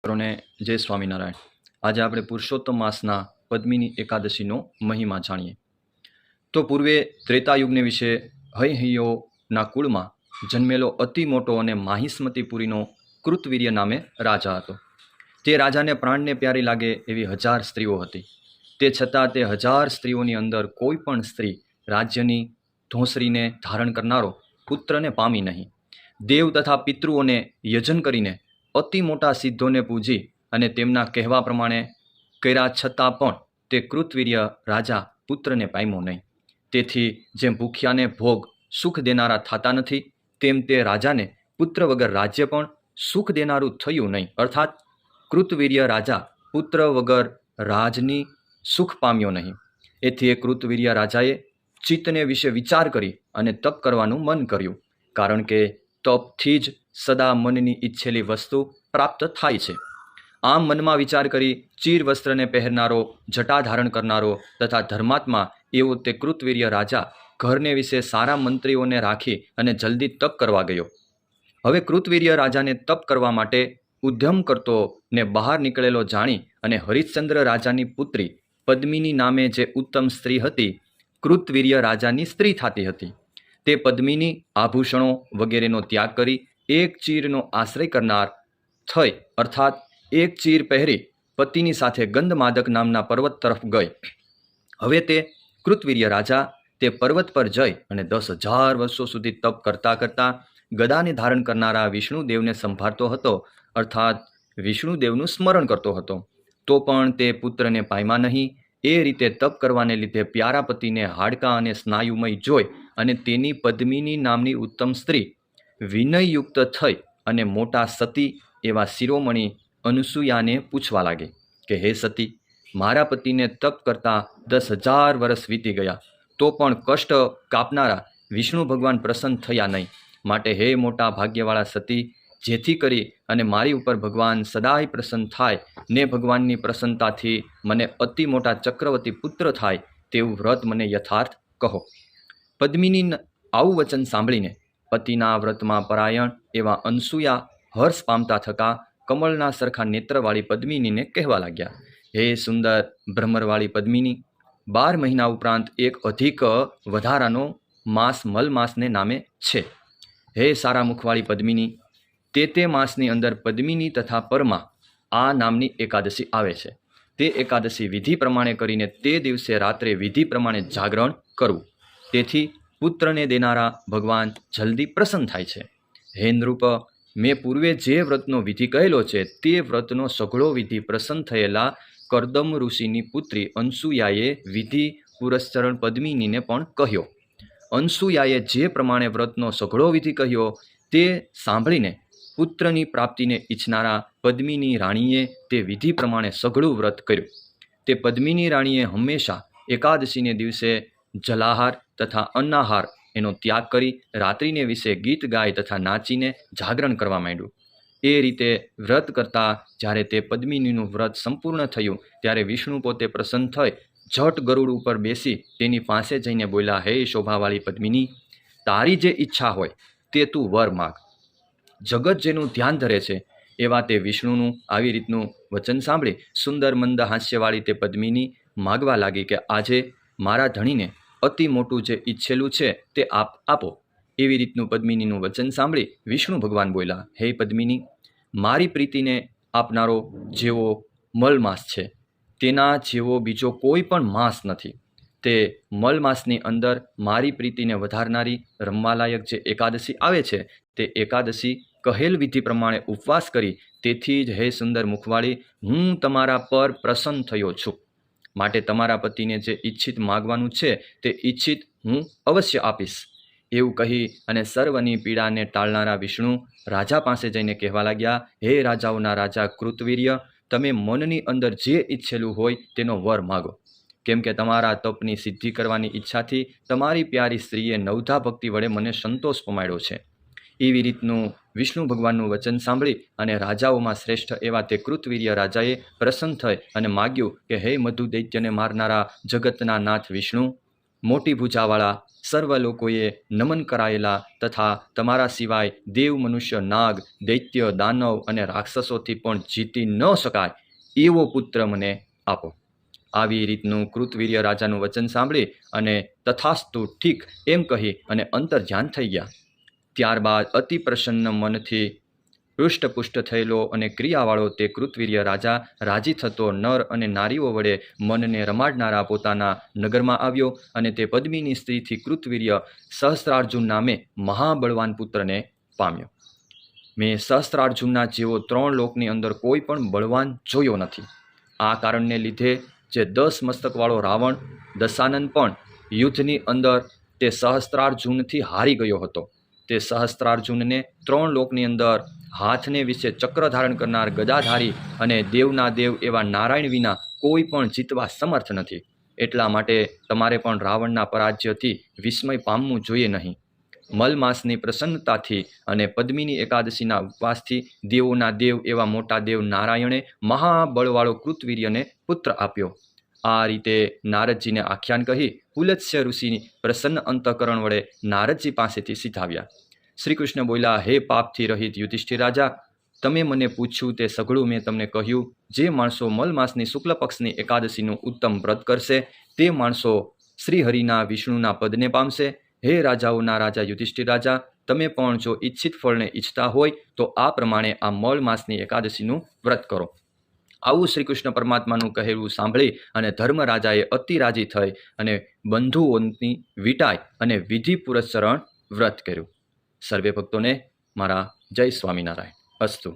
મિત્રોને જય સ્વામિનારાયણ। આજે આપણે પુરુષોત્તમ માસના પદ્મિની એકાદશીનો મહિમા જાણીએ। તો પૂર્વે ત્રેતાયુગને વિશે હયહયોના કુળમાં જન્મેલો અતિ મોટો અને માહિસ્મતીપુરીનો કૃતવીર્ય નામે રાજા હતો। તે રાજાને પ્રાણને પ્યારી લાગે એવી 1000 સ્ત્રીઓ હતી। તે છતાં તે 1000 સ્ત્રીઓની અંદર કોઈ પણ સ્ત્રી રાજ્યની ધોંસરીને ધારણ કરનારો પુત્રને પામી નહીં। દેવ તથા પિતૃઓને યજન કરીને અતિ મોટા સિદ્ધોને પૂજી અને તેમના કહેવા પ્રમાણે કર્યા છતાં પણ તે કૃતવીર્ય રાજા પુત્રને પામ્યો નહીં। તેથી જેમ ભૂખ્યાને ભોગ સુખ દેનારા થતા નથી, તેમ તે રાજાને પુત્ર વગર રાજ્ય પણ સુખ દેનારું થયું નહીં। અર્થાત કૃતવીર્ય રાજા પુત્ર વગર રાજની સુખ પામ્યો નહીં। એથી એ કૃતવીર્ય રાજાએ ચિત્તને વિશે વિચાર કરી અને તપ કરવાનું મન કર્યું, કારણ કે તપથી જ સદા મનની ઈચ્છેલી વસ્તુ પ્રાપ્ત થાય છે। આમ મનમાં વિચાર કરી ચીર વસ્ત્રને પહેરનારો, જટા ધારણ કરનારો તથા ધર્માત્મા એવો તે કૃતવીર્ય રાજા ઘરને વિશે સારા મંત્રીઓને રાખી અને જલ્દી તપ કરવા ગયો। હવે કૃતવીર્ય રાજાને તપ કરવા માટે ઉદ્યમ કરતો ને બહાર નીકળેલો જાણી અને હરિશ્ચંદ્ર રાજાની પુત્રી પદ્મિની નામે જે ઉત્તમ સ્ત્રી હતી, કૃતવીર્ય રાજાની સ્ત્રી થતી હતી। તે પદ્મિની આભૂષણો વગેરેનો ત્યાગ કરી એક ચીરનો આશ્રય કરનાર થઈ, અર્થાત એક ચીર પહેરી પતિની સાથે ગંધમાદક નામના પર્વત તરફ ગઈ। હવે તે કૃતવીર્ય રાજા તે પર્વત પર જઈ અને 10,000 વર્ષો સુધી તપ કરતા કરતા ગદાને ધારણ કરનારા વિષ્ણુદેવને સંભાળતો હતો, અર્થાત વિષ્ણુદેવનું સ્મરણ કરતો હતો। તો પણ તે પુત્રને પામ્યા નહીં। એ રીતે તપ કરવાને લીધે પ્યારા પતિને હાડકાં અને સ્નાયુમય જોઈ અને તેની પદ્મિની નામની ઉત્તમ સ્ત્રી વિનયયુક્ત થઈ અને મોટા સતી એવા શિરોમણી અનુસૂયાને પૂછવા લાગી કે હે સતી, મારા પતિને તપ કરતા 10,000 વર્ષ વીતી ગયા, તો પણ કષ્ટ કાપનારા વિષ્ણુ ભગવાન પ્રસન્ન થયા નહીં। માટે હે મોટા ભાગ્યવાળા સતી, જેથી કરી અને મારી ઉપર ભગવાન સદાય પ્રસન્ન થાય ને ભગવાનની પ્રસન્નતાથી મને અતિ મોટા ચક્રવર્તી પુત્ર થાય તેવું વ્રત મને યથાર્થ કહો। પદ્મિની આવું વચન સાંભળીને પતિના વ્રતમાં પરાયણ એવા અનસૂયા હર્ષ પામતા થકા કમળના સરખા નેત્રવાળી પદ્મિનીને કહેવા લાગ્યા, હે સુંદર ભ્રમરવાળી પદ્મિની, 12 મહિના ઉપરાંત એક અધિક વધારાનો માસ મલ માસને નામે છે। હે સારા મુખવાળી પદ્મિની, તે માસની અંદર પદ્મિની તથા પરમાં આ નામની એકાદશી આવે છે। તે એકાદશી વિધિ પ્રમાણે કરીને તે દિવસે રાત્રે વિધિ પ્રમાણે જાગરણ કરવું, તેથી પુત્રને દેનારા ભગવાન જલ્દી પ્રસન્ન થાય છે। હે નૃપ, મેં પૂર્વે જે વ્રતનો વિધિ કહેલો છે તે વ્રતનો સઘળો વિધિ પ્રસન્ન થયેલા કરદમ ઋષિની પુત્રી અનસૂયાએ વિધિ પુરસ્ચરણ પદ્મિનીને પણ કહ્યો। અનસૂયાએ જે પ્રમાણે વ્રતનો સઘળો વિધિ કહ્યો તે સાંભળીને પુત્રની પ્રાપ્તિને ઈચ્છનારા પદ્મિની રાણીએ તે વિધિ પ્રમાણે સઘળું વ્રત કર્યું। તે પદ્મિની રાણીએ હંમેશા એકાદશીને દિવસે જલાહાર તથા અન્નાહાર એનો ત્યાગ કરી રાત્રિને વિશે ગીત ગાય તથા નાચીને જાગરણ કરવા માંડ્યું। એ રીતે વ્રત કરતાં જ્યારે તે પદ્મિનીનું વ્રત સંપૂર્ણ થયું ત્યારે વિષ્ણુ પોતે પ્રસન્ન થઈ ઝટ ગરુડ ઉપર બેસી તેની પાસે જઈને બોલ્યા, હે શોભાવાળી પદ્મિની, તારી જે ઈચ્છા હોય તે તું વર માગ। જગત જેનું ધ્યાન ધરે છે એવા તે વિષ્ણુનું આવી રીતનું વચન સાંભળી સુંદર મંદ હાસ્યવાળી તે પદ્મિની માગવા લાગી કે આજે મારા ધણીને અતિ મોટું જે ઈચ્છેલું છે તે આપો। એવી રીતનું પદ્મિનીનું વચન સાંભળી વિષ્ણુ ભગવાન બોલ્યા, હે પદ્મિની, મારી પ્રીતિને આપનારો જેવો મલમાસ છે તેના જેવો બીજો કોઈ પણ માસ નથી। તે મલમાસની અંદર મારી પ્રીતિને વધારનારી રમવાલાયક જે એકાદશી આવે છે તે એકાદશી કહેલ વિધિ પ્રમાણે ઉપવાસ કરી તેથી જ હે સુંદર મુખવાળી, હું તમારા પર પ્રસન્ન થયો છું। માટે તમારા પતિને જે ઈચ્છિત માગવાનું છે તે ઈચ્છિત હું અવશ્ય આપીશ। એવું કહી અને સર્વની પીડાને ટાળનારા વિષ્ણુ રાજા પાસે જઈને કહેવા લાગ્યા, હે રાજાઓના રાજા કૃતવીર્ય, તમે મનની અંદર જે ઈચ્છેલું હોય તેનો વર માગો, કેમ કે તમારા તપની સિદ્ધિ કરવાની ઈચ્છાથી તમારી પ્યારી સ્ત્રીએ નવધા ભક્તિ વડે મને સંતોષ પમાડ્યો છે। એવી રીતનું વિષ્ણુ ભગવાનનું વચન સાંભળી અને રાજાઓમાં શ્રેષ્ઠ એવા તે કૃતવીર્ય રાજાએ પ્રસન્ન થઈ અને માગ્યું કે હે મધુ દૈત્યને મારનારા જગતના નાથ વિષ્ણુ, મોટી ભૂજાવાળા સર્વ લોકોએ નમન કરાયેલા તથા તમારા સિવાય દેવ, મનુષ્ય, નાગ, દૈત્ય, દાનવ અને રાક્ષસોથી પણ જીતી ન શકાય એવો પુત્ર મને આપો. આવી રીતનું કૃતવીર્ય રાજાનું વચન સાંભળી અને તથાસ્તુ ઠીક એમ કહી અને અંતર્ધ્યાન થઈ ગયા. ત્યારબાદ અતિ પ્રસન્ન મનથી હૃષ્ટપુષ્ટ થયેલો અને ક્રિયાવાળો તે કૃતવીર્ય રાજા રાજી થતો નર અને નારીઓ વડે મનને રમાડનારા પોતાના નગરમાં આવ્યો અને તે પદ્મિની સ્ત્રીથી કૃતવીર્ય સહસ્ત્રાર્જુન નામે મહાબળવાન પુત્રને પામ્યો. મેં સહસ્ત્રાર્જુનના જેવો 3 લોકની અંદર કોઈ પણ બળવાન જોયો નથી. આ કારણને લીધે જે 10 મસ્તકવાળો રાવણ દશાનન પણ યુદ્ધની અંદર તે સહસ્ત્રાર્જુનથી હારી ગયો હતો. તે સહસ્ત્રાર્જુનને 3 લોકની અંદર હાથને વિશે ચક્ર ધારણ કરનાર ગદાધારી અને દેવના દેવ એવા નારાયણ વિના કોઈ પણ જીતવા સમર્થ નથી. એટલા માટે તમારે પણ રાવણના પરાજયથી વિસ્મય પામવું જોઈએ નહીં. મલમાસની પ્રસન્નતાથી અને પદ્મિની એકાદશીના ઉપવાસથી દેવોના દેવ એવા મોટા દેવ નારાયણે મહાબળવાળો કૃતવીર્યને પુત્ર આપ્યો. આ રીતે નારદજીને આખ્યાન કહી પુલત્સ્ય ઋષિની પ્રસન્ન અંતઃકરણ વડે નારદજી પાસેથી સીધાવ્યા. શ્રી કૃષ્ણ બોલ્યા, હે પાપથી રહિત યુધિષ્ઠિર રાજા, તમે મને પૂછ્યું તે સઘળું મેં તમને કહ્યું. જે માણસો મલમાસની શુક્લ પક્ષની એકાદશીનું ઉત્તમ વ્રત કરશે તે માણસો શ્રીહરિના વિષ્ણુના પદને પામશે. હે રાજાઓના રાજા યુધિષ્ઠિર રાજા, તમે પણ જો ઈચ્છિત ફળને ઈચ્છતા હોય તો આ પ્રમાણે આ મળ માસની એકાદશીનું વ્રત કરો. આવું શ્રી કૃષ્ણ પરમાત્માનું કહેવું સાંભળી અને ધર્મરાજાએ અતિ રાજી થઈ અને બંધુઓની વિટાઈ અને વિધિ પુરસ્સરણ વ્રત કર્યું. સર્વે ભક્તોને મારા જય સ્વામિનારાયણ. અસ્તુ.